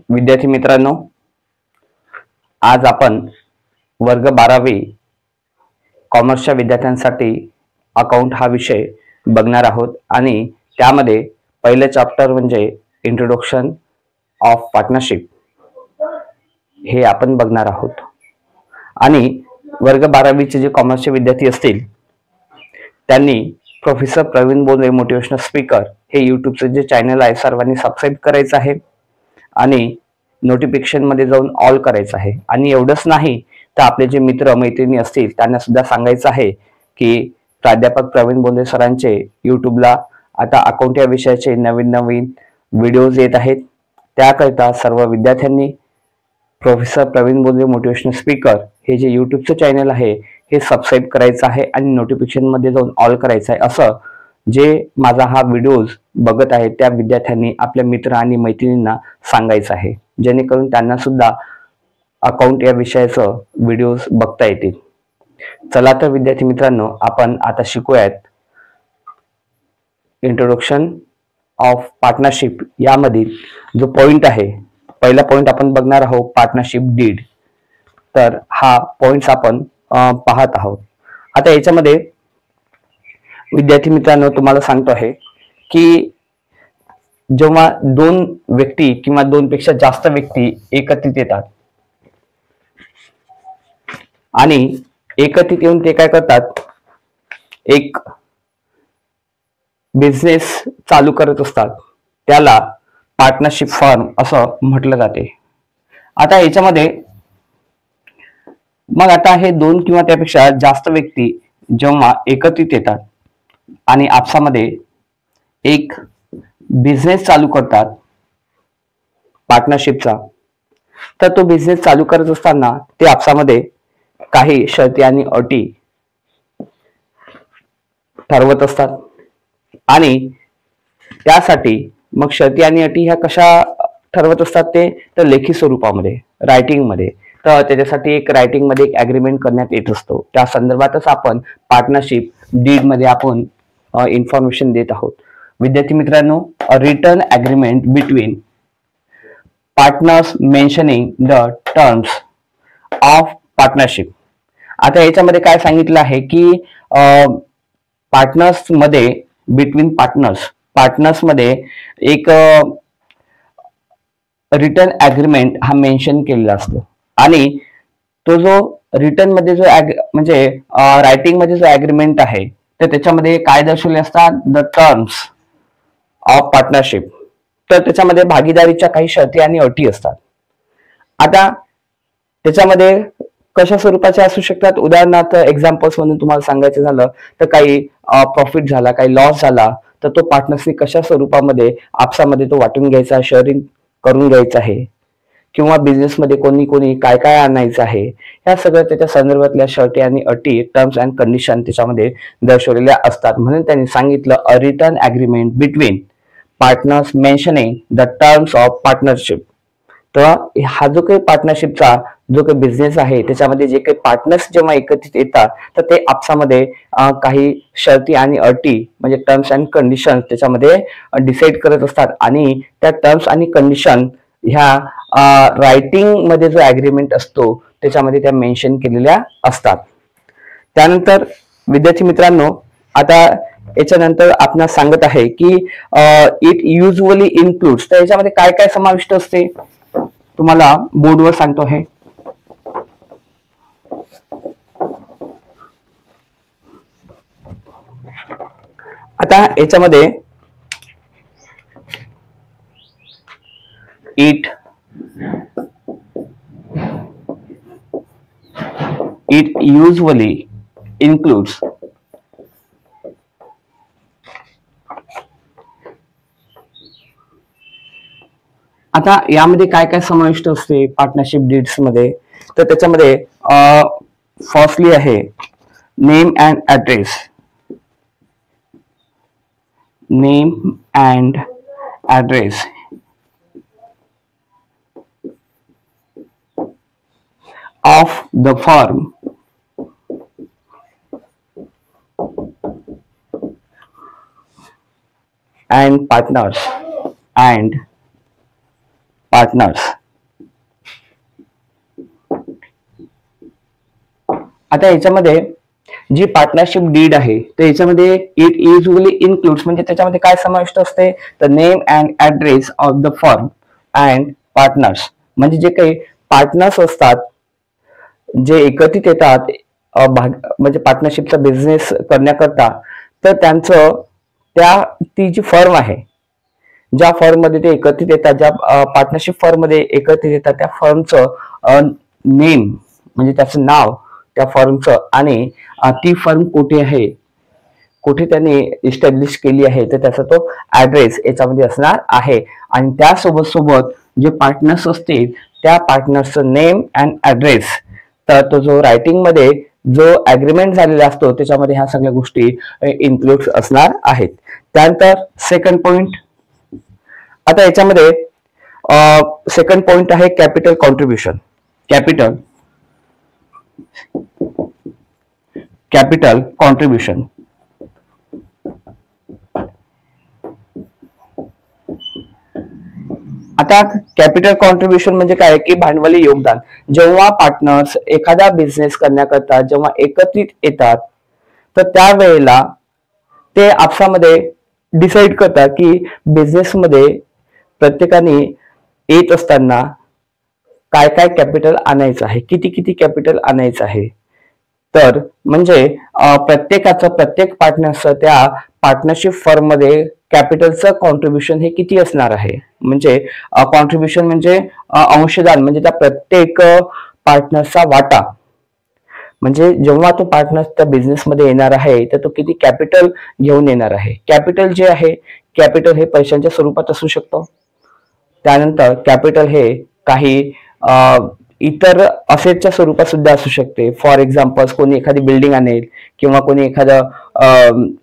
विद्यार्थी मित्रांनो, आज आपण वर्ग 12वी कॉमर्सच्या विद्यार्थ्यांसाठी अकाउंट हा विषय बघणार आहोत आणि त्यामध्ये पहिलं चॅप्टर म्हणजे इंट्रोडक्शन ऑफ पार्टनरशिप हे आपण बघणार आहोत। आणि वर्ग 12वीचे जे कॉमर्सचे विद्यार्थी असतील त्यांनी professor Pravin Bondre motivational speaker हे यूट्यूबचे जे चॅनल आहे सर्वांनी सबस्क्राईब करायचं आहे आणि नोटिफिकेशन मध्ये जाऊन ऑल करायचं आहे। आणि एवढंच नाही तर आपले जे मित्र मैत्रिणी असतील त्यांना सुद्धा सांगायचं आहे की प्राध्यापक प्रवीण बोंद्रे सरांचे यूट्यूबला आता अकाउंट या विषयाचे नवीन नवीन व्हिडिओज येत आहेत। त्याकरिता सर्व विद्यार्थ्यांनी professor Pravin Bondre motivational speaker हे जे यूट्यूबचं चॅनल आहे हे सबस्क्राईब करायचं आहे आणि नोटिफिकेशन मध्ये जाऊन ऑल करायचं आहे। असं जे माझा हा व्हिडिओज बघत आहे त्या विद्यार्थ्यांनी आपल्या मित्र आणि मैत्रिणींना सांगायचं आहे, जेणेकरून त्यांना सुद्धा अकाउंट या विषयाचं व्हिडिओज बघता येतील। चला तर विद्यार्थी मित्रांनो, आपण आता शिकूयात इंट्रोडक्शन ऑफ पार्टनरशिप यामधील जो पॉइंट आहे, पहिला पॉइंट आपण बघणार आहोत पार्टनरशिप डीड। तर हा पॉइंट्स आपण पाहत आहोत। आता याच्यामध्ये विद्यार्थी मित्रांनो तुम्हाला सांगतो आहे की जेव्हा दोन व्यक्ती किंवा दोनपेक्षा जास्त व्यक्ती एकत्रित येतात आणि एकत्रित येऊन ते काय करतात, एक बिझनेस चालू करत असतात, त्याला पार्टनरशिप फर्म असं म्हटलं जाते। आता याच्यामध्ये मग आता हे दोन किंवा त्यापेक्षा जास्त व्यक्ती जेव्हा एकत्रित येतात आणि आपसामध्ये एक बिझनेस चालू करतात पार्टनरशिपचा, तर तो बिझनेस चालू करत असताना ते आपसामध्ये काही शर्ती आणि अटी ठरवत असतात आणि त्यासाठी मग शर्ती आणि अटी ह्या कशा ठरवत असतात ते तर लेखी स्वरूपामध्ये, रायटिंग मध्ये। तर त्याच्यासाठी एक रायटिंग मध्ये एक ऍग्रीमेंट करण्यात येत असतो। त्या संदर्भातच आपण पार्टनरशिप डीड मध्ये आपण इन्फॉर्मेशन देत आहोत। विद्यार्थी मित्रांनो, return agreement between partners mentioning the terms of partnership. आता याच्यामध्ये काय सांगितलं आहे की पार्टनर्स मध्ये, बिटवीन पार्टनर्स मध्ये एक रिटर्न ऍग्रीमेंट हा मेन्शन केलेला असतो आणि तो जो रिटर्न मध्ये जो म्हणजे रायटिंग मध्ये जो ऍग्रीमेंट आहे तर त्याच्यामध्ये काय दर्शवले असतात, द टर्म्स ऑफ पार्टनरशिप। तर त्याच्यामध्ये भागीदारीच्या काही शर्ती आणि अटी असतात। आता त्याच्यामध्ये कशा स्वरूपाचे असू शकतात, उदाहरणार्थ एक्झाम्पल्स म्हणून तुम्हाला सांगायचं झालं तर काही प्रॉफिट झाला, काही लॉस झाला तर तो पार्टनर्सनी कशा स्वरूपामध्ये आपसामध्ये तो वाटून घ्यायचा, शेअरिंग करून घ्यायचं आहे, किंवा बिझनेस मध्ये कोणी कोणी काय काय आणायचं आहे, या सगळ्या त्याच्या संदर्भातल्या शर्ती आणि अटी, टर्म्स अँड कंडिशन त्याच्यामध्ये दर्शवलेल्या असतात। म्हणून त्यांनी सांगितलं a written agreement between partners mentioning the terms of partnership. तर हा जो काही पार्टनरशिपचा जो काही बिझनेस आहे त्याच्यामध्ये जे काही पार्टनर्स जेव्हा एकत्रित येतात तर ते आपसामध्ये काही शर्ती आणि अटी म्हणजे टर्म्स अँड कंडिशन त्याच्यामध्ये डिसाईड करत असतात आणि त्या टर्म्स आणि कंडिशन ह्या रायटिंग मध्ये जो ऍग्रीमेंट असतो त्याच्यामध्ये त्या मेन्शन केलेल्या असतात। त्यानंतर विद्यार्थी मित्रांनो, आता याच्यानंतर आपण सांगत आहे की इट युजली इन्क्लूड्स। तर याच्यामध्ये काय काय समाविष्ट असते तुम्हाला बोर्डवर सांगतो आहे। आता याच्यामध्ये इट युजली इन्क्लूड्स आता यामध्ये काय काय समाविष्ट असते पार्टनरशिप डीड्स मध्ये, तर त्याच्यामध्ये फर्स्टली आहे name and address, name and address of the firm and partners आता याच्यामध्ये जी पार्टनरशिप डीड आहे तर याच्यामध्ये इट युजली इन्क्लुड्स म्हणजे त्याच्यामध्ये काय समाविष्ट असते, the name and address of the firm and partners. म्हणजे जे काही पार्टनर्स असतात जे एकत्रित येतात म्हणजे पार्टनरशिपचा बिझनेस करण्याकरता, तर त्यांचं ती जी फर्म आहे ज्या फर्म मध्ये ते एकत्रित येतात, ज्या पार्टनरशिप फर्म मध्ये एकत्रित येतात त्या फर्मचं नेम म्हणजे त्याचं नाव त्या फर्मचं आणि ती फर्म कुठे आहे, कुठे त्यांनी इस्टॅब्लिश केली आहे, तर त्याचा तो ऍड्रेस याच्यामध्ये असणार आहे. आणि त्यासोबत सोबत जे पार्टनर्स असतील त्या पार्टनर्सचं नेम अँड ऍड्रेस, तर तो जो रायटिंग मध्ये जो अग्रीमेंट झालेला असतो त्याच्यामध्ये ह्या सगळ्या गोष्टी इन्क्लूड असणार आहेत. त्यानंतर सेकंड पॉइंट, आता याच्यामध्ये सेकंड पॉइंट आहे कॅपिटल कॉन्ट्रीब्युशन. Capital contribution. आता कॅपिटल कॉन्ट्रीब्युशन म्हणजे काय की भांडवली योगदान. जेव्हा पार्टनर्स एखादा बिझनेस करण्याकरता जेव्हा एकत्रित येतात तर त्यावेळेला ते आपसामध्ये डिसाईड करतात की बिझनेसमध्ये प्रत्येकाने येत असताना काय काय कॅपिटल आणायचं आहे, किती किती कॅपिटल आणायचं आहे. तर म्हणजे प्रत्येक पार्टनरचं त्या पार्टनरशिप फर्म मध्ये कॅपिटलचं कॉन्ट्रीब्युशन हे किती असणार आहे. म्हणजे कॉन्ट्रीब्युशन म्हणजे अंशदान, म्हणजे त्या प्रत्येक पार्टनरचा वाटा. म्हणजे जेव्हा तो पार्टनर त्या बिझनेस मध्ये येणार आहे तर तो किती कॅपिटल घेऊन येणार आहे. कॅपिटल जे आहे, कॅपिटल हे पैशांच्या स्वरूपात असू शकतो. त्यानंतर कॅपिटल हे काही इतर असेटच्या स्वरूपात सुद्धा असू शकते. फॉर एक्झाम्पल कोणी एखादी बिल्डिंग आणेल किंवा कोणी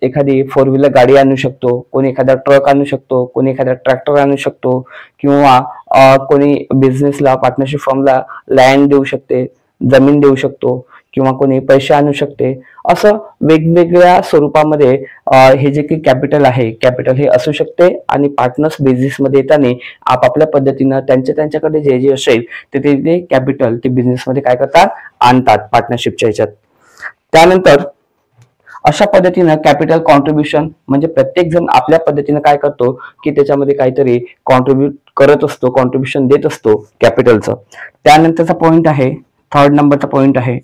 एखादी फोर व्हीलर गाडी आणू शकतो, कोणी एखादा ट्रक आणू शकतो, कोणी एखादा ट्रॅक्टर आणू शकतो, किंवा कोणी बिझनेसला पार्टनरशिप फर्मला लँड देऊ शकते, जमीन देऊ शकतो, किंवा कोणी पैसे आणू शकते. असं वेगवेगळ्या स्वरूपामध्ये हे जे काही कॅपिटल आहे, कॅपिटल हे असू शकते. आणि पार्टनर्स बिझनेसमध्ये येताना आपापल्या पद्धतीनं त्यांच्याकडे जे जे असेल ते कॅपिटल ते बिझनेसमध्ये काय करतात, आणतात पार्टनरशिपच्या ह्याच्यात. त्यानंतर अशा पद्धतीनं कॅपिटल कॉन्ट्रीब्युशन म्हणजे प्रत्येक जण आपल्या पद्धतीनं काय करतो की त्याच्यामध्ये काहीतरी कॉन्ट्रीब्युट करत असतो, कॉन्ट्रीब्युशन देत असतो कॅपिटलचं. त्यानंतरचा पॉइंट आहे, थर्ड नंबरचा पॉइंट आहे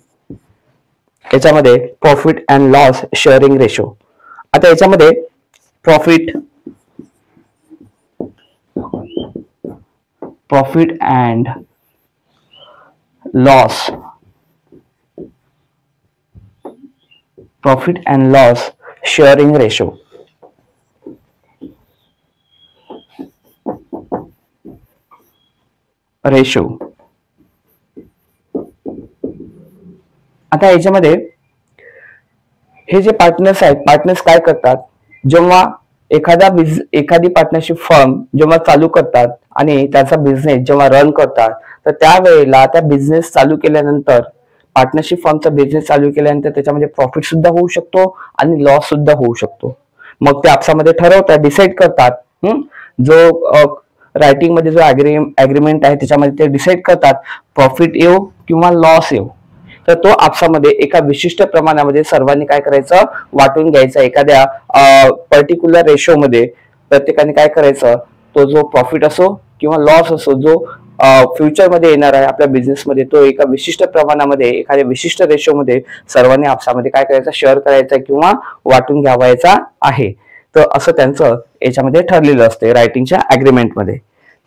याच्यामध्ये profit and loss sharing ratio. आता याच्यामध्ये profit and loss sharing ratio. आता याच्यामध्ये हे जे पार्टनर्स आहेत, पार्टनर्स काय करतात, जेव्हा एखादी पार्टनरशिप फर्म जेव्हा चालू करतात आणि त्याचा बिझनेस जेव्हा रन करतात, तर त्यावेळेला त्या बिझनेस चालू केल्यानंतर पार्टनरशिप फर्मचा बिझनेस चालू केल्यानंतर त्याच्यामध्ये प्रॉफिट सुद्धा होऊ शकतो आणि लॉस सुद्धा होऊ शकतो. मग ते आपसामध्ये ठरवतात, डिसाईड करतात. जो रायटिंग मध्ये जो अग्रीमेंट आहे त्याच्यामध्ये ते डिसाईड करतात प्रॉफिट येऊ किंवा लॉस येऊ. तर तो आपसामध्ये एका विशिष्ट प्रमाणामध्ये सर्वांनी काय करायचं, वाटून घ्यायचा. एखाद्या पर्टिक्युलर रेशोमध्ये प्रत्येकाने काय करायचं, तो जो प्रॉफिट असो किंवा लॉस असो जो फ्युचरमध्ये येणार आहे आपल्या बिझनेसमध्ये, तो एका विशिष्ट प्रमाणामध्ये एखाद्या विशिष्ट रेशोमध्ये सर्वांनी आपसामध्ये काय करायचं, शेअर करायचा किंवा वाटून घ्यावायचा आहे. तर असं त्यांचं याच्यामध्ये ठरलेलं असते रायटिंगच्या अग्रीमेंटमध्ये.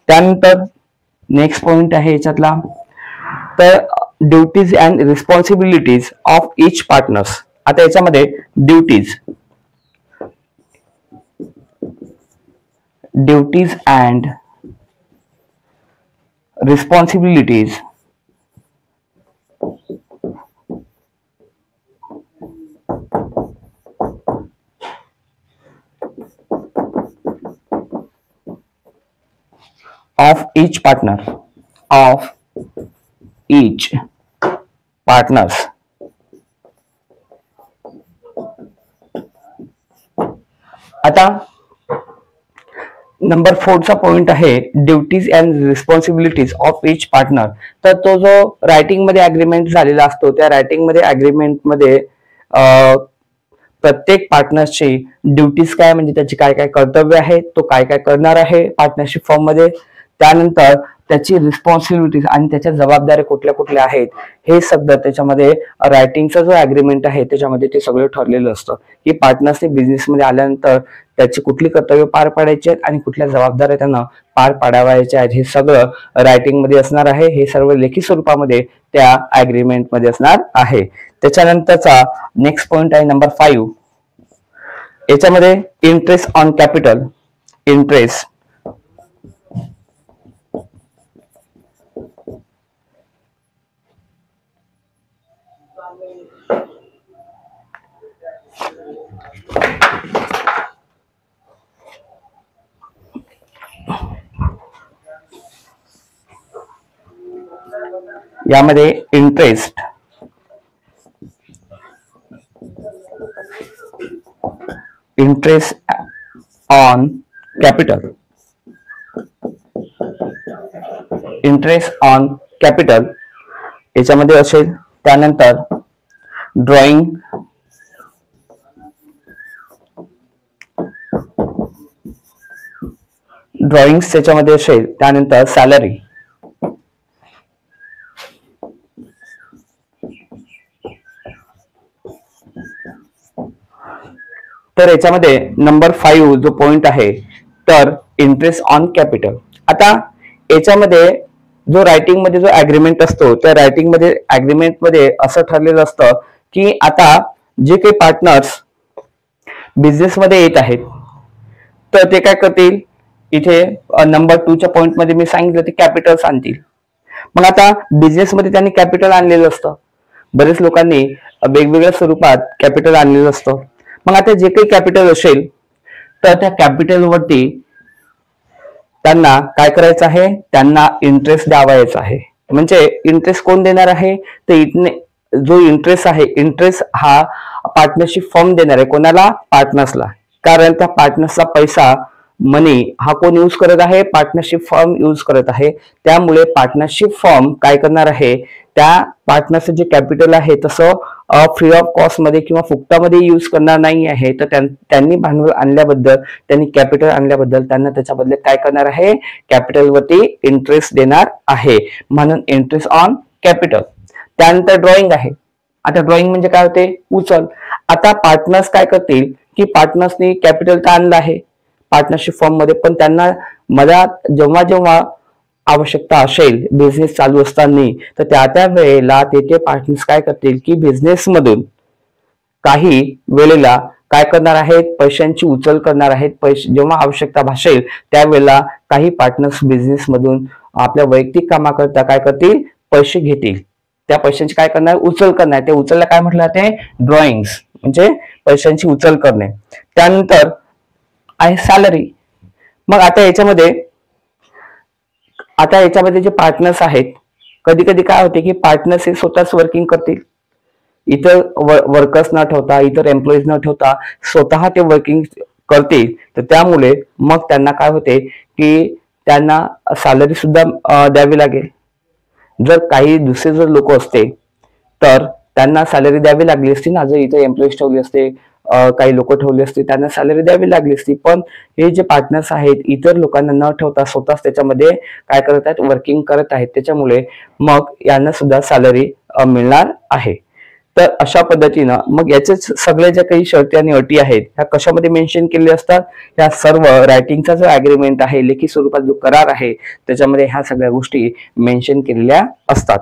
त्यानंतर नेक्स्ट पॉइंट आहे याच्यातला, तर duties and responsibilities of each partners. आता याच्यामध्ये duties and responsibilities of each partners. आता नंबर 4चा पॉइंट आहे duties and responsibilities of each partner. तर तो जो रायटिंग मध्ये अग्रीमेंट झालेला असतो त्या रायटिंग मध्ये अग्रीमेंट मध्ये प्रत्येक पार्टनरची ड्युटीज काय म्हणजे त्याची काय काय कर्तव्य आहे, तो काय काय करणार आहे पार्टनरशिप फॉर्म मध्ये, त्यानंतर त्याची रिस्पॉन्सिबिलिटीज आणि त्याच्या जबाबदाऱ्या कुठल्या कुठल्या आहेत हे सगळं त्याच्यामध्ये रायटिंगचा जो अग्रीमेंट आहे त्याच्यामध्ये ते सगळं ठरलेलं असतं की पार्टनर्सने बिझनेसमध्ये आल्यानंतर त्याची कुठली कर्तव्य पार पाडायची आहेत आणि कुठल्या जबाबदाऱ्या त्यांना पार पाडावायच्या आहेत हे सगळं रायटिंग मध्ये असणार आहे. हे सर्व लेखी स्वरूपामध्ये त्या अग्रीमेंट मध्ये असणार आहे. त्याच्यानंतरचा नेक्स्ट पॉइंट आहे नंबर 5. याच्यामध्ये इंटरेस्ट ऑन कॅपिटल. इंटरेस्ट यामध्ये interest on capital. Interest on capital याच्यामध्ये असेल. त्यानंतर ड्रॉइंग त्याच्यामध्ये असेल. त्यानंतर सॅलरी. तर याच्यामध्ये नंबर 5 जो पॉइंट आहे तर इंटरेस्ट ऑन कॅपिटल. आता याच्यामध्ये जो रायटिंग मध्ये जो अग्रीमेंट असतो त्या रायटिंग मध्ये अग्रीमेंट मध्ये असं ठरलेलं असतं की आता जे काही पार्टनर्स बिझनेस मध्ये येत आहेत तर ते काय करतील, इथे नंबर 2च्या पॉइंट मध्ये मी सांगितलं ते कॅपिटल्स आणतील. मग आता बिझनेस मध्ये त्यांनी कॅपिटल आणलेलं असतं. बरेच लोकांनी वेगवेगळ्या स्वरूपात कॅपिटल आणलेलं असतं. मग आता जे काही कॅपिटल असेल तर त्या कॅपिटलवरती त्यांना काय करायचं आहे, त्यांना इंटरेस्ट द्यावायचा आहे. म्हणजे इंटरेस्ट कोण देणार आहे, तर जो इंटरेस्ट आहे इंटरेस्ट हा पार्टनरशिप फर्म देणार आहे. कोणाला, पार्टनर्सला. कारण त्या पार्टनर्सचा पैसा मनी हा कोण यूज करत आहे, पार्टनरशिप फर्म यूज करत आहे. त्यामुळे पार्टनरशिप फर्म काय करणार आहे, त्या पार्टनरचं जे कॅपिटल आहे तसं फ्री ऑफ कॉस्ट मध्ये किंवा फुकटामध्ये यूज करणार नाही आहे. तर त्यांनी भांडवल आणल्याबद्दल, त्यांनी कॅपिटल आणल्याबद्दल त्यांना त्याच्याबद्दल काय करणार आहे, कॅपिटलवरती इंटरेस्ट देणार आहे. म्हणून इंटरेस्ट ऑन कॅपिटल. त्यानंतर ड्रॉइंग आहे. आता ड्रॉइंग म्हणजे काय होते, उचल. आता पार्टनर्स काय करतील की पार्टनर्सनी कॅपिटल तर आणलं आहे पार्टनरशिप फॉर्म मध्ये, पण त्यांना मधात जेव्हा जेव्हा आवश्यकता असेल बिझनेस चालू असताना तर त्या वेळेला ते पार्टनर्स काय करतील की बिझनेस मधून काही वेळेला काय करणार आहेत, पैशांची उचल करणार आहेत. पैसे जेव्हा आवश्यकता भासेल त्यावेळेला काही पार्टनर्स बिझनेस मधून आपल्या वैयक्तिक कामाकरता काय करतील, पैसे घेतील. त्या पैशांची काय करणार, उचल करणार. ते उचलला काय म्हटलं जाते, ड्रॉइंग्स, म्हणजे पैशांची उचल करणे. त्यानंतर आहे सॅलरी. मग आता याच्यामध्ये जे पार्टनर्स आहेत, कधी कधी काय होते की पार्टनर्स हे स्वतःच वर्किंग करतील. इतर वर्कर्स न ठेवता, इतर एम्प्लॉईज न ठेवता स्वतः ते वर्किंग करतील. तर त्यामुळे मग त्यांना काय होते की त्यांना सॅलरी सुद्धा द्यावी लागेल. जर काही दुसरे जर लोक असते तर त्यांना सॅलरी द्यावी लागली असती ना. जर इथे एम्प्लॉईज ठेवले असते, काही लोक ठेवले असते, त्यांना सॅलरी द्यावी लागली असती. पण हे जे पार्टनर्स आहेत इतर लोकांना न ठेवता स्वतःच त्याच्यामध्ये काय करत आहेत, वर्किंग करत आहेत. त्याच्यामुळे मग यांना सुद्धा सॅलरी मिळणार आहे. तर अशा पद्धतीनं मग याचे सगळे ज्या काही शर्ती आणि अटी आहेत ह्या कशामध्ये मेन्शन केले असतात, ह्या सर्व रायटिंगचा जो अग्रीमेंट आहे, लेखी स्वरूपात जो करार आहे त्याच्यामध्ये ह्या सगळ्या गोष्टी मेन्शन केलेल्या असतात.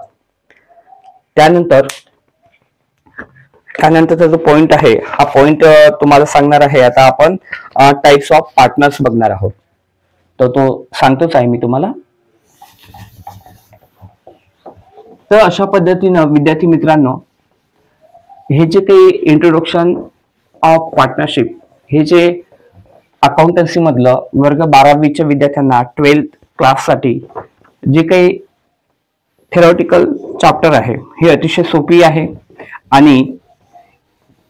त्यानंतरचा जो पॉइंट आहे हा पॉइंट तुम्हाला सांगणार आहे. आता आपण टाइप्स ऑफ पार्टनर्स बघणार आहोत. तर तो सांगतोच आहे मी तुम्हाला. तर अशा पद्धतीनं विद्यार्थी मित्रांनो, हे जे काही इंट्रोडक्शन ऑफ पार्टनरशिप, हे जे अकाउंटन्सी मधलं वर्ग 12वीच्या विद्यार्थ्यांना 12th क्लाससाठी जे काही थेरॉटिकल चॅप्टर आहे हे अतिशय सोपी आहे. आणि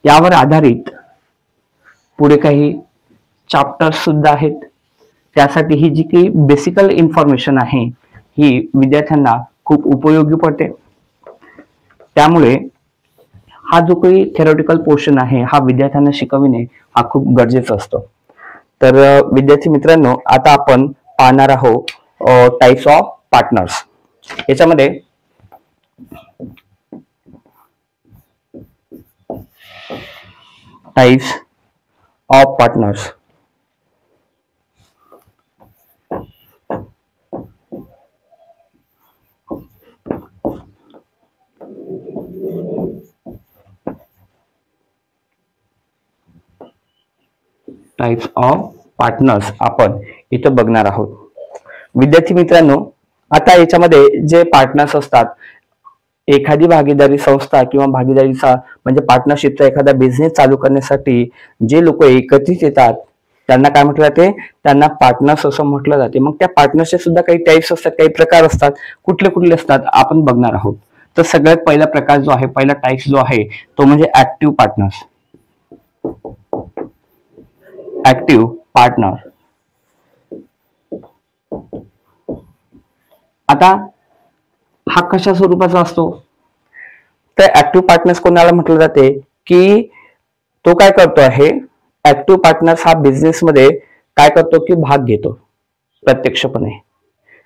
यावर आधारित पुढे काही चॅप्टर्स सुद्धा आहेत. त्यासाठी ही जी काही बेसिकल इन्फॉर्मेशन आहे ही विद्यार्थ्यांना खूप उपयोगी पडते. त्यामुळे हा जो काही थेरॉटिकल पोर्शन आहे हा विद्यार्थ्यांना शिकविणे हा खूप गरजेचा असतो. तर विद्यार्थी मित्रांनो, आता आपण पाहणार आहोत टाइप्स ऑफ पार्टनर्स. याच्यामध्ये types of partners. Types of partners आपण इथं बघणार आहोत. विद्यार्थी मित्रांनो, आता याच्यामध्ये जे पार्टनर्स असतात, एखादी भागीदारी संस्था किंवा भागीदारीचा म्हणजे पार्टनरशिपचा एखादा बिझनेस चालू करण्यासाठी जे लोक एकत्रित येतात त्यांना काय म्हटलं जाते, त्यांना पार्टनर्स असं म्हटलं जाते. मग त्या पार्टनर्सचे सुद्धा काही टाइप्स असतात, काही प्रकार असतात. कुठले कुठले असतात आपण बघणार आहोत. तर सगळ्यात पहिला प्रकार जो आहे, पहिला टाइप्स जो आहे तो म्हणजे ऍक्टिव्ह पार्टनर्स. Active partner. आता हा कशा स्वरूपाचा असतो, तर ऍक्टिव्ह पार्टनर्स कोणाला म्हटलं जाते की तो काय करतो आहे, ऍक्टिव्ह पार्टनर्स हा बिझनेस मध्ये काय करतो की भाग घेतो प्रत्यक्षपणे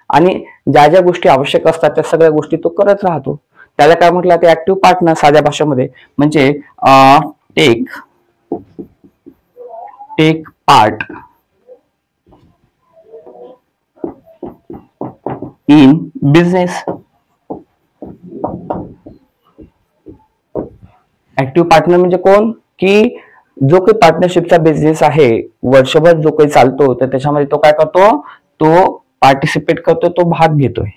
आणि ज्या ज्या गोष्टी आवश्यक असतात त्या सगळ्या गोष्टी तो करत राहतो. त्याला काय म्हटलं जाते, ऍक्टिव्ह पार्टनर. साध्या भाषेमध्ये म्हणजे take part in business. Active partner म्हणजे कोण, की जो काही पार्टनरशिपचा बिझनेस आहे वर्षभर जो काही चालतो तर त्याच्यामध्ये तो काय करतो, तो पार्टिसिपेट करतो, तो भाग घेतोय.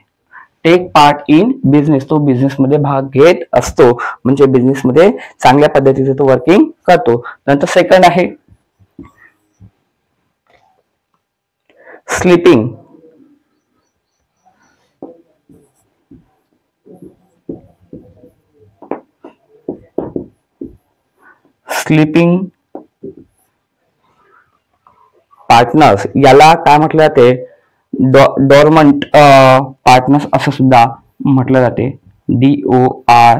टेक पार्ट इन बिझनेस, तो बिझनेस मध्ये भाग घेत असतो म्हणजे बिझनेस मध्ये चांगल्या पद्धतीने तो वर्किंग करतो. नंतर सेकंड आहे स्लीपिंग. स्लीपिंग पार्टनर्स याला काय म्हटलं जाते, डॉर्मंट पार्टनर्स असं सुद्धा म्हटलं जाते. DORMANT.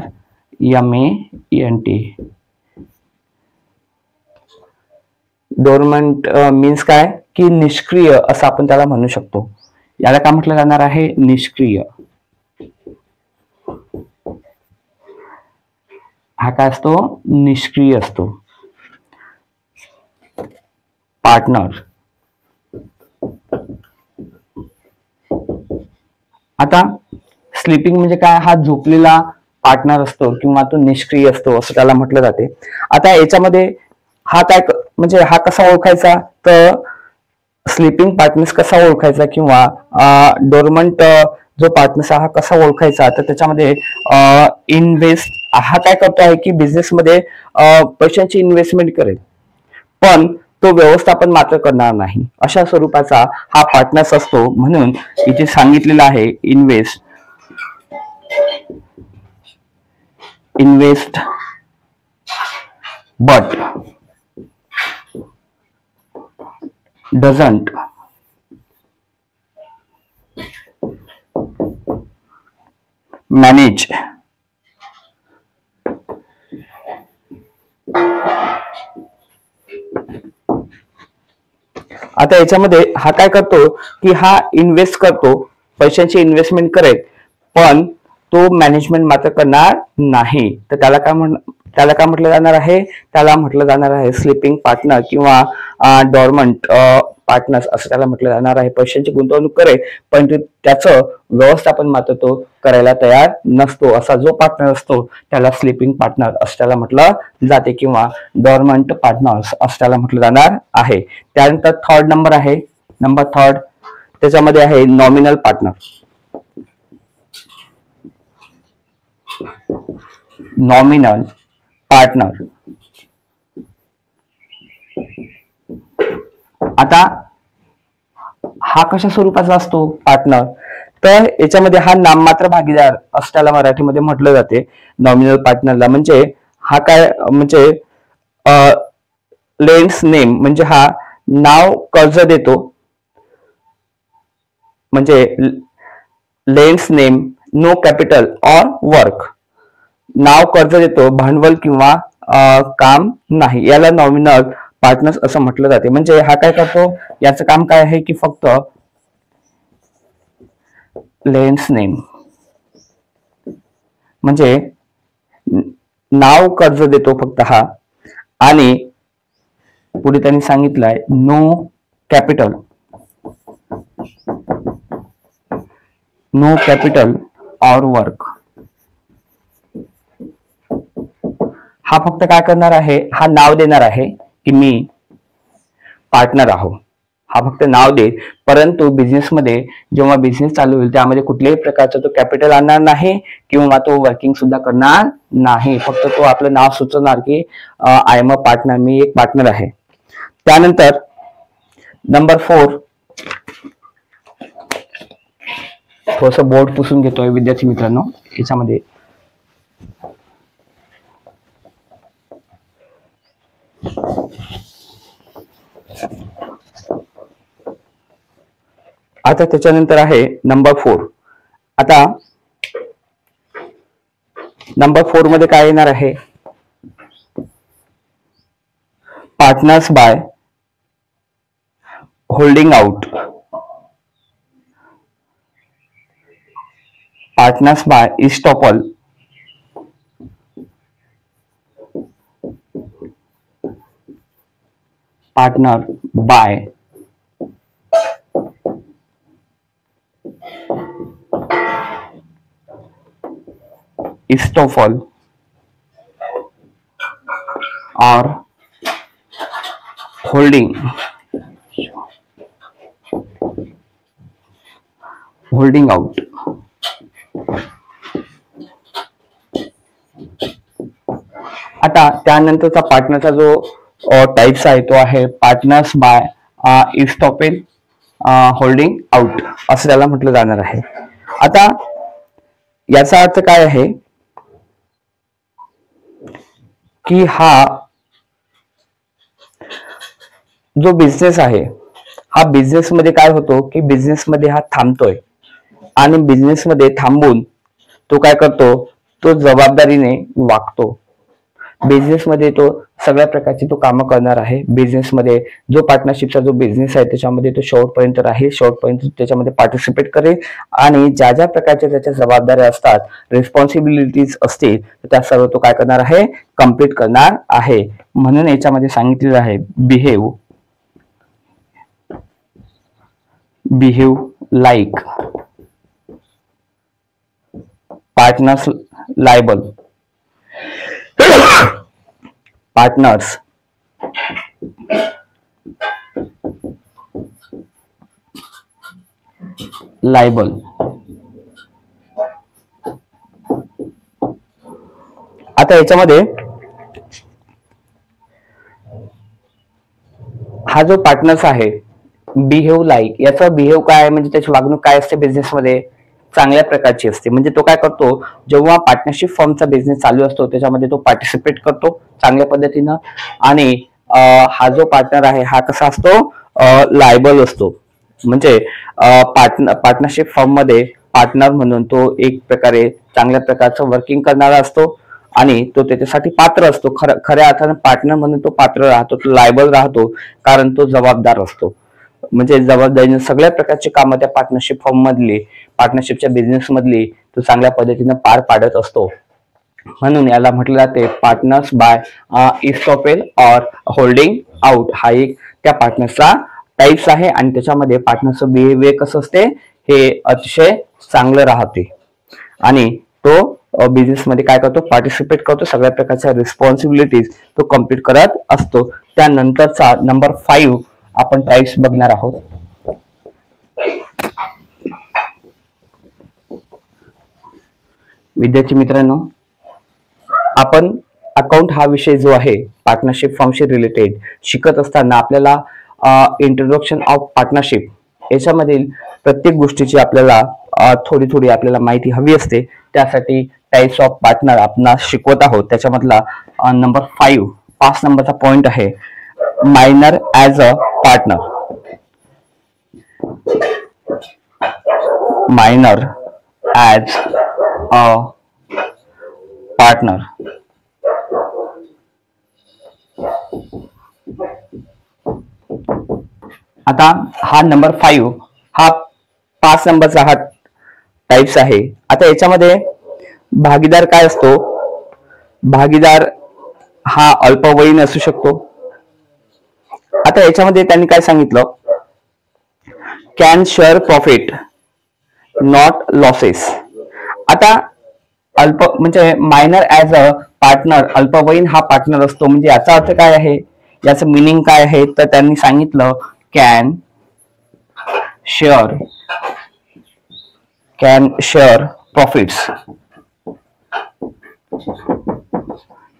डॉर्मंट मीन्स काय की निष्क्रिय असं आपण त्याला म्हणू शकतो. याला काय म्हटलं जाणार आहे, निष्क्रिय. हा काय असतो, निष्क्रिय असतो पार्टनर. आता स्लीपिंग म्हणजे काय, हा झोपलेला पार्टनर असतो किंवा तो निष्क्रिय असतो असं त्याला म्हटलं जाते. आता याच्यामध्ये हा काय म्हणजे हा कसा ओळखायचा, तर स्लीपिंग पार्टनर्स कसा ओळखायचा किंवा डोरमंट जो पार्टनर्स हा कसा ओळखायचा, तर त्याच्यामध्ये इन्व्हेस्ट हा काय करतो आहे की बिझनेस मध्ये पैशांची इन्व्हेस्टमेंट करेल पण तो व्यवस्थापन मात्र करणार नाही, अशा स्वरूपाचा हा पार्टनर्स असतो. म्हणून इथे सांगितलेलं आहे इन्व्हेस्ट बट डझंट मॅनेज. आता याच्यामध्ये हा काय करतो की हा इन्व्हेस्ट करतो, पैशांची इन्व्हेस्टमेंट करेल पण तो मॅनेजमेंट मात्र करणार नाही. तर त्याला काय म्हटलं जाणार आहे, त्याला म्हटलं जाणार आहे स्लीपिंग पार्टनर किंवा डॉर्मंट पार्टनर्स असं त्याला म्हटलं जाणार आहे. पैशांची गुंतवणूक करेल पण त्याचं व्यवस्थापन मात्र तो करायला तयार नसतो, असा जो पार्टनर असतो त्याला स्लीपिंग पार्टनर असं त्याला म्हटलं जाते किंवा डॉर्मंट पार्टनर्स असं त्याला म्हटलं जाणार आहे. त्यानंतर थर्ड नंबर आहे, नंबर थर्ड त्याच्यामध्ये आहे नॉमिनल पार्टनर. Nominal partner. आता हा कशा स्वरूपाचा असतो पार्टनर, तर याच्यामध्ये हा नाममात्र भागीदार असं त्याला मराठीमध्ये म्हटलं जाते. नॉमिनल पार्टनरला म्हणजे हा काय म्हणजे लेंड्स नेम म्हणजे हा नाव कर्ज देतो म्हणजे lends name no capital or work, नाव कर्ज देतो भांडवल किंवा काम नाही, याला नॉमिनल पार्टनर्स असं म्हटलं जाते. म्हणजे हा काय करतो, याचं काम काय आहे की फक्त लेंड्स नेम म्हणजे नाव कर्ज देतो फक्त हा, आणि पुढे त्यांनी सांगितलंय नो कॅपिटल ऑर वर्क. हा फक्त काय करणार आहे, हा नाव देणार आहे की मी पार्टनर आहो, हा फक्त नाव दे, परंतु बिझनेसमध्ये जेव्हा बिझनेस चालू होईल त्यामध्ये कुठल्याही प्रकारचा तो कॅपिटल आणणार नाही किंवा तो वर्किंग सुद्धा करणार नाही. फक्त तो आपलं नाव सुचवणार की आय एम अ पार्टनर, मी एक पार्टनर आहे. त्यानंतर नंबर 4, थोडस बोर्ड पुसून घेतोय विद्यार्थी मित्रांनो याच्यामध्ये. आता त्याच्यानंतर आहे नंबर 4. आता नंबर 4 मध्ये काय येणार आहे, partners by holding out, partners by estoppel, partner by estoppel और होल्डिंग आउट. आता त्यानंतरचा पार्टनरचा जो टाइप्स आहे तो आहे partners by estoppel holding out असं त्याला म्हटलं जाणार आहे. आता याचा अर्थ काय आहे की हा जो बिझनेस आहे, हा बिझनेस मध्ये काय होतो की बिझनेस मध्ये हा थांबतोय आणि बिझनेस मध्ये थांबून तो काय करतो, तो जबाबदारीने वागतो. बिझनेस मध्ये तो सगळ्या प्रकारची तो कामं करणार आहे. बिझनेस मध्ये जो पार्टनरशिपचा जो बिझनेस आहे त्याच्यामध्ये तो शेवटपर्यंत राहील, शेवटपर्यंत त्याच्यामध्ये पार्टिसिपेट करेल आणि ज्या ज्या प्रकारच्या त्याच्या जबाबदाऱ्या असतात, रिस्पॉन्सिबिलिटीज असतील, त्या सर्व तो काय करणार आहे, कम्प्लीट करणार आहे. म्हणून याच्यामध्ये सांगितलेलं आहे behave like partners liable, partners liable. आता याच्यामध्ये हा जो पार्टनर्स आहे बिहेव लाईक, याचा बिहेव काय आहे म्हणजे त्याची वागणूक काय असते बिझनेसमध्ये, चांगल्या प्रकारची असते. म्हणजे तो काय करतो, जेव्हा पार्टनरशिप फर्मचा बिझनेस चालू असतो त्याच्यामध्ये तो पार्टिसिपेट करतो चांगल्या पद्धतीनं, आणि हा जो पार्टनर आहे हा कसा असतो, लायबल असतो. म्हणजे पार्टनरशिप फर्म मध्ये पार्टनर म्हणून तो एक प्रकारे चांगल्या प्रकारचं वर्किंग करणारा असतो आणि तो त्याच्यासाठी पात्र असतो. खऱ्या अर्थाने पार्टनर म्हणून तो पात्र राहतो, तो लायबल राहतो, कारण तो जबाबदार असतो. म्हणजे जबाबदारीने सगळ्या प्रकारची कामं त्या पार्टनरशिप फर्म मधली, पार्टनरशिपच्या बिझनेस मधली तो चांगल्या पद्धतीने पार पाडत असतो. म्हणून याला म्हटलं जाते पार्टनर्स बाय इस्टॉपेल और होल्डिंग आउट. हा एक त्या पार्टनरचा टाइप्स आहे आणि त्याच्यामध्ये पार्टनरचं बिहेवियर कसं असते हे अतिशय चांगलं राहते आणि तो बिझनेस मध्ये काय करतो, पार्टिसिपेट करतो, सगळ्या प्रकारच्या रिस्पॉन्सिबिलिटीज तो कम्प्लीट करत असतो. त्यानंतरचा नंबर 5 आपण टाइप्स बघणार आहोत. विद्यार्थी मित्रांनो, आपण अकाउंट हा विषय जो आहे पार्टनरशिप फर्मशी रिलेटेड शिकत असताना आपल्याला इंट्रोडक्शन ऑफ पार्टनरशिप याच्यामधील प्रत्येक गोष्टीची आपल्याला थोडी थोडी आपल्याला माहिती हवी असते. त्यासाठी टाइप्स ऑफ पार्टनर आपण शिकवत आहोत. त्याच्यामधला नंबर 5 नंबरचा पॉइंट आहे minor as a partner. minor as a partner. आता हा नंबर 5 हा 5 नंबरचा हा टाइप्स आहे. आता याच्यामध्ये भागीदार काय असतो? भागीदार हा अल्पवयीन असू शकतो. आता याच्यामध्ये त्यांनी काय सांगितलं? Can share profit not losses. आता अल्प म्हणजे मायनर ऍज अ पार्टनर, अल्पवयीन हा पार्टनर असतो. म्हणजे याचा अर्थ काय आहे? याचं मिनिंग काय आहे? तर त्यांनी सांगितलं can share profits,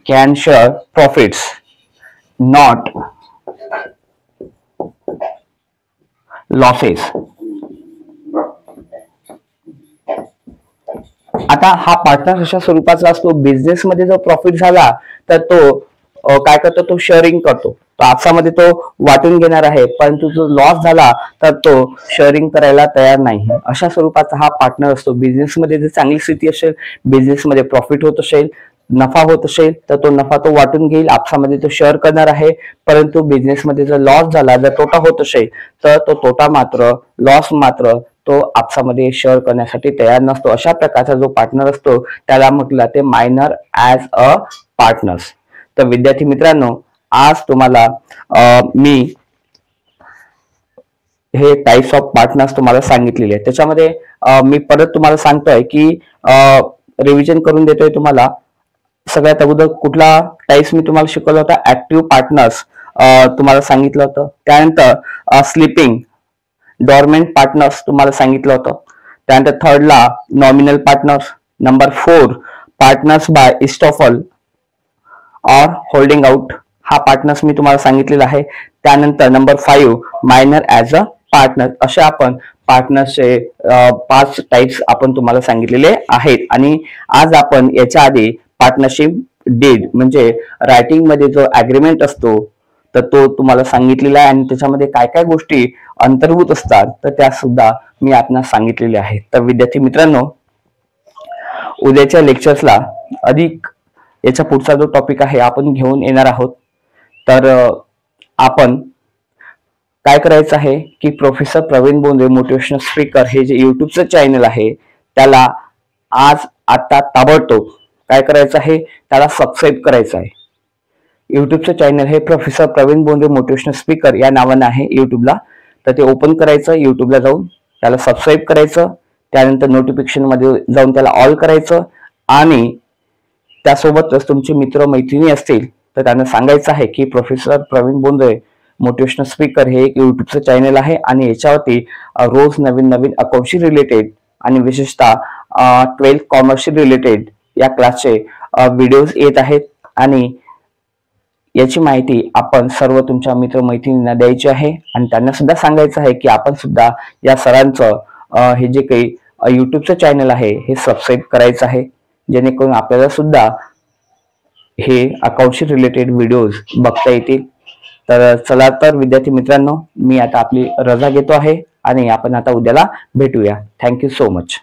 can share profits not losses. आता हा पार्टनर अशा स्वरूपाचा असतो, बिझनेस मध्ये जो प्रॉफिट झाला तर तो काय करतो? तो शेअरिंग करतो. तो आपसामध्ये तो वाटून घेणार आहे. परंतु जो लॉस झाला तर तो शेअरिंग करायला तयार नाही. अशा स्वरूपाचा हा पार्टनर असतो. बिझनेसमध्ये जर चांगली स्थिती असेल, बिझनेसमध्ये प्रॉफिट होत असेल, नफा होत असेल तर तो नफा तो वाटून घेईल, आपसामध्ये तो शेअर करणार आहे. परंतु बिझनेसमध्ये जर लॉस झाला, जर तोटा होत असेल तर तो तोटा मात्र, लॉस मात्र तो आपसामध्ये शेअर करण्यासाठी तयार नसतो. अशा प्रकारचा जो पार्टनर असतो त्याला म्हटलं ते मायनर ऍज अ पार्टनर्स. तर विद्यार्थी मित्रांनो, आज तुम्हाला मी हे टाइप्स ऑफ पार्टनर्स तुम्हाला सांगितलेले आहेत. त्याच्यामध्ये मी परत तुम्हाला सांगतोय की रिव्हिजन करून देतोय तुम्हाला. सगळ्यात अगोदर कुठला टाइप्स मी तुम्हाला शिकवला होता? ऍक्टिव्ह पार्टनर्स तुम्हाला सांगितलं होतं. त्यानंतर स्लीपिंग डॉर्मेंट पार्टनर्स तुम्हाला सांगितलं होतं. त्यानंतर थर्डला nominal partners. Number 4 partners by estoppel और होल्डिंग आउट, हा पार्टनर्स मी तुम्हाला सांगितलेला आहे. त्यानंतर number 5 minor as a partner. असे आपण पार्टनर्सचे 5 टाइप्स आपण तुम्हाला सांगितलेले आहेत. आणि आज आपण याच्या आधी पार्टनरशिप डीड म्हणजे रायटिंग मध्ये जो अग्रीमेंट असतो तर तो तुम्हाला सांगितलेला आहे. आणि त्याच्यामध्ये काय काय गोष्टी अंतर्भूत असतात तर त्या सुद्धा मी आपणास सांगितलेल्या आहेत. तर विद्यार्थी मित्रांनो, उद्याच्या लेक्चर्सला अधिक याचा पुढचा जो टॉपिक आहे आपण घेऊन येणार आहोत. तर आपण काय करायचं आहे की professor Pravin Bondre motivational speaker हे जे युट्यूबचं चॅनल आहे त्याला आज आता ताबडतोब काय करायचं आहे? त्याला सबस्क्राईब करायचं आहे. युट्यूबचं चॅनल हे professor Pravin Bondre motivational speaker या नावानं आहे युट्यूबला. तर ते ओपन करायचं, युट्यूबला जाऊन त्याला सबस्क्राईब करायचं. त्यानंतर नोटिफिकेशन मध्ये जाऊन त्याला ऑल करायचं. आणि त्यासोबतच तुमचे मित्र मैत्रिणी असतील तर त्यांना सांगायचं आहे की professor Pravin Bondre motivational speaker हे एक युट्यूबचं चॅनल आहे आणि याच्यावरती रोज नवीन नवीन अकाउंटशी रिलेटेड आणि विशेषतः 12th कॉमर्सशी रिलेटेड या क्लासचे व्हिडिओज येत आहेत. आणि याची माहिती आपण सर्व तुमच्या मित्र मैत्रिणींना द्यायची आहे आणि त्यांना सुद्धा सांगायचं आहे की आपण सुद्धा या सरांचं हे जे काही युट्यूबचं चॅनल आहे हे सबस्क्राईब करायचं आहे, जेणेकरून आपल्याला सुद्धा हे अकाउंटशी रिलेटेड व्हिडिओज बघता येतील. तर चला तर विद्यार्थी मित्रांनो, मी आता आपली रजा घेतो आहे आणि आपण आता उद्याला भेटूया. Thank you so much.